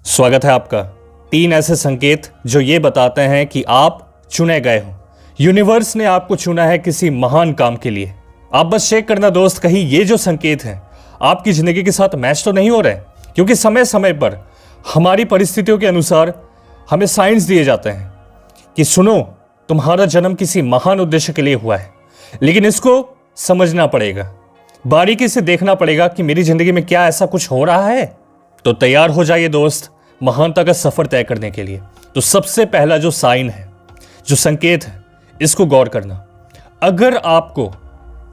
स्वागत है आपका। 3 ऐसे संकेत जो ये बताते हैं कि आप चुने गए हो। यूनिवर्स ने आपको चुना है किसी महान काम के लिए। आप बस चेक करना दोस्त, कहीं ये जो संकेत हैं आपकी जिंदगी के साथ मैच तो नहीं हो रहे, क्योंकि समय समय पर हमारी परिस्थितियों के अनुसार हमें साइंस दिए जाते हैं कि सुनो, तुम्हारा जन्म किसी महान उद्देश्य के लिए हुआ है, लेकिन इसको समझना पड़ेगा, बारीकी से देखना पड़ेगा कि मेरी जिंदगी में क्या ऐसा कुछ हो रहा है। तो तैयार हो जाइए दोस्त महानता का सफर तय करने के लिए। तो सबसे पहला जो साइन है, जो संकेत है, इसको गौर करना। अगर आपको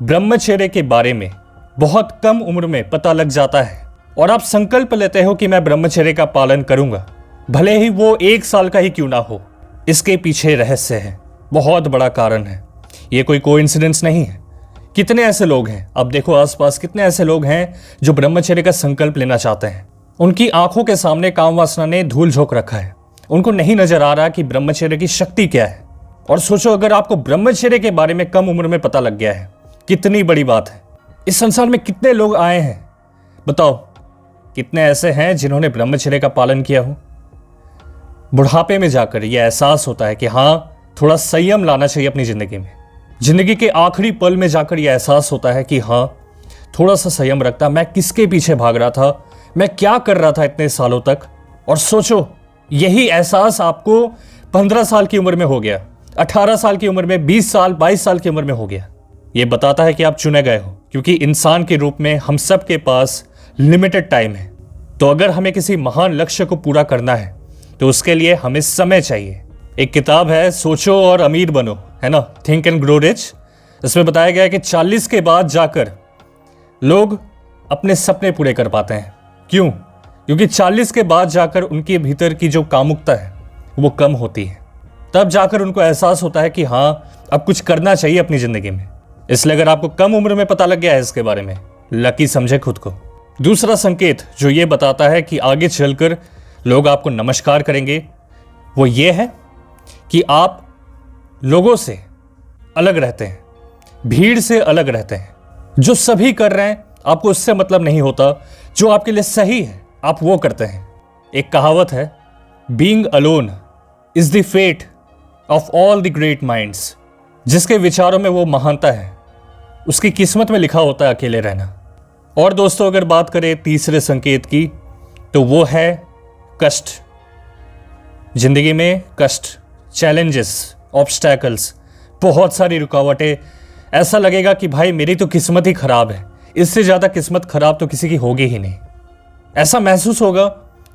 ब्रह्मचर्य के बारे में बहुत कम उम्र में पता लग जाता है और आप संकल्प लेते हो कि मैं ब्रह्मचर्य का पालन करूंगा, भले ही वो 1 साल का ही क्यों ना हो, इसके पीछे रहस्य है, बहुत बड़ा कारण है। ये कोई कोइंसिडेंस नहीं है। कितने ऐसे लोग हैं, अब देखो आसपास कितने ऐसे लोग हैं जो ब्रह्मचर्य का संकल्प लेना चाहते हैं। उनकी आंखों के सामने काम वासना ने धूल झोंक रखा है। उनको नहीं नजर आ रहा कि ब्रह्मचर्य की शक्ति क्या है। और सोचो, अगर आपको ब्रह्मचर्य के बारे में कम उम्र में पता लग गया है, कितनी बड़ी बात है। इस संसार में कितने लोग आए हैं, बताओ, कितने ऐसे हैं जिन्होंने ब्रह्मचर्य का पालन किया हो। बुढ़ापे में जाकर यह एहसास होता है कि हाँ, थोड़ा संयम लाना चाहिए अपनी जिंदगी में। जिंदगी के आखिरी पल में जाकर यह एहसास होता है कि हाँ, थोड़ा सा संयम रखता, मैं किसके पीछे भाग रहा था, मैं क्या कर रहा था इतने सालों तक। और सोचो, यही एहसास आपको 15 साल की उम्र में हो गया, 18 साल की उम्र में, 20 साल 22 साल की उम्र में हो गया। यह बताता है कि आप चुने गए हो, क्योंकि इंसान के रूप में हम सब के पास लिमिटेड टाइम है। तो अगर हमें किसी महान लक्ष्य को पूरा करना है तो उसके लिए हमें समय चाहिए। एक किताब है सोचो और अमीर बनो, है ना, थिंक एंड ग्रो रिच। इसमें बताया गया है कि 40 के बाद जाकर लोग अपने सपने पूरे कर पाते हैं। क्यों? क्योंकि 40 के बाद जाकर उनके भीतर की जो कामुकता है वो कम होती है। तब जाकर उनको एहसास होता है कि हाँ, अब कुछ करना चाहिए अपनी जिंदगी में। इसलिए अगर आपको कम उम्र में पता लग गया है इसके बारे में, लकी समझे खुद को। दूसरा संकेत जो ये बताता है कि आगे चलकर लोग आपको नमस्कार करेंगे, वो ये है कि आप लोगों से अलग रहते हैं, भीड़ से अलग रहते हैं। जो सभी कर रहे हैं आपको उससे मतलब नहीं होता, जो आपके लिए सही है आप वो करते हैं। एक कहावत है, being alone is the fate of all the great minds. जिसके विचारों में वो महानता है, उसकी किस्मत में लिखा होता है अकेले रहना। और दोस्तों, अगर बात करें तीसरे संकेत की, तो वो है कष्ट। जिंदगी में कष्ट, चैलेंजेस, ऑब्स्टैकल्स, बहुत सारी रुकावटें। ऐसा लगेगा कि भाई मेरी तो किस्मत ही खराब है, इससे ज़्यादा किस्मत खराब तो किसी की होगी ही नहीं। ऐसा महसूस होगा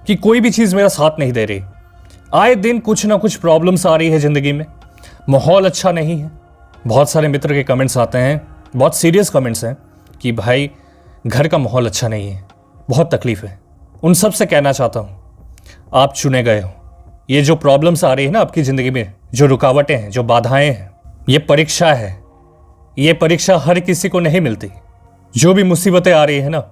कि कोई भी चीज़ मेरा साथ नहीं दे रही। आए दिन कुछ ना कुछ प्रॉब्लम्स आ रही है ज़िंदगी में, माहौल अच्छा नहीं है। बहुत सारे मित्र के कमेंट्स आते हैं, बहुत सीरियस कमेंट्स हैं कि भाई घर का माहौल अच्छा नहीं है, बहुत तकलीफ है। उन सब से कहना चाहता हूँ, आप चुने गए हो। ये जो प्रॉब्लम्स आ रही है ना आपकी ज़िंदगी में, जो रुकावटें हैं, जो बाधाएं हैं, ये परीक्षा है। ये परीक्षा हर किसी को नहीं मिलती। जो भी मुसीबतें आ रही है ना,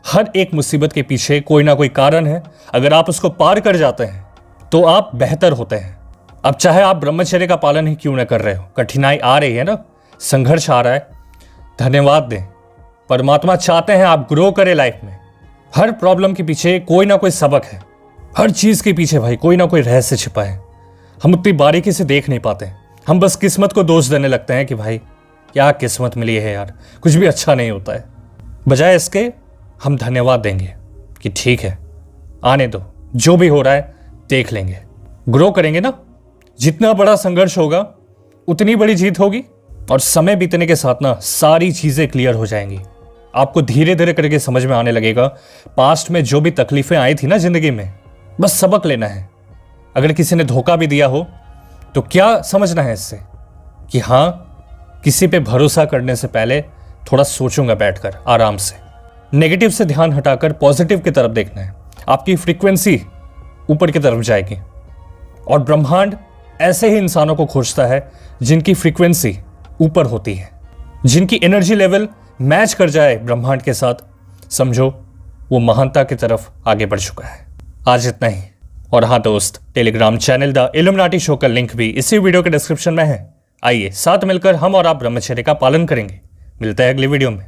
हर एक मुसीबत के पीछे कोई ना कोई कारण है। अगर आप उसको पार कर जाते हैं तो आप बेहतर होते हैं। अब चाहे आप ब्रह्मचर्य का पालन ही क्यों न कर रहे हो, कठिनाई आ रही है ना, संघर्ष आ रहा है, धन्यवाद दें। परमात्मा चाहते हैं आप ग्रो करें लाइफ में। हर प्रॉब्लम के पीछे कोई ना कोई सबक है, हर चीज़ के पीछे भाई कोई ना कोई रहस्य छिपा है। हम उतनी बारीकी से देख नहीं पाते, हम बस किस्मत को दोष देने लगते हैं कि भाई क्या किस्मत मिली है यार, कुछ भी अच्छा नहीं होता है। बजाय इसके हम धन्यवाद देंगे कि ठीक है, आने दो, जो भी हो रहा है देख लेंगे, ग्रो करेंगे ना। जितना बड़ा संघर्ष होगा उतनी बड़ी जीत होगी। और समय बीतने के साथ ना सारी चीज़ें क्लियर हो जाएंगी। आपको धीरे धीरे करके समझ में आने लगेगा, पास्ट में जो भी तकलीफें आई थी ना ज़िंदगी में, बस सबक लेना है। अगर किसी ने धोखा भी दिया हो तो क्या समझना है इससे कि हाँ, किसी पे भरोसा करने से पहले थोड़ा सोचूंगा बैठकर आराम से। नेगेटिव से ध्यान हटाकर पॉजिटिव की तरफ देखना है। आपकी फ्रीक्वेंसी ऊपर की तरफ जाएगी। और ब्रह्मांड ऐसे ही इंसानों को खोजता है जिनकी फ्रीक्वेंसी ऊपर होती है, जिनकी एनर्जी लेवल मैच कर जाए ब्रह्मांड के साथ। समझो वो महानता की तरफ आगे बढ़ चुका है। आज इतना ही। और हाँ दोस्त, Telegram channel the illuminati show का लिंक भी इसी वीडियो के डिस्क्रिप्शन में है। आइए साथ मिलकर हम और आप ब्रह्मचर्य का पालन करेंगे। मिलते हैं अगली वीडियो में।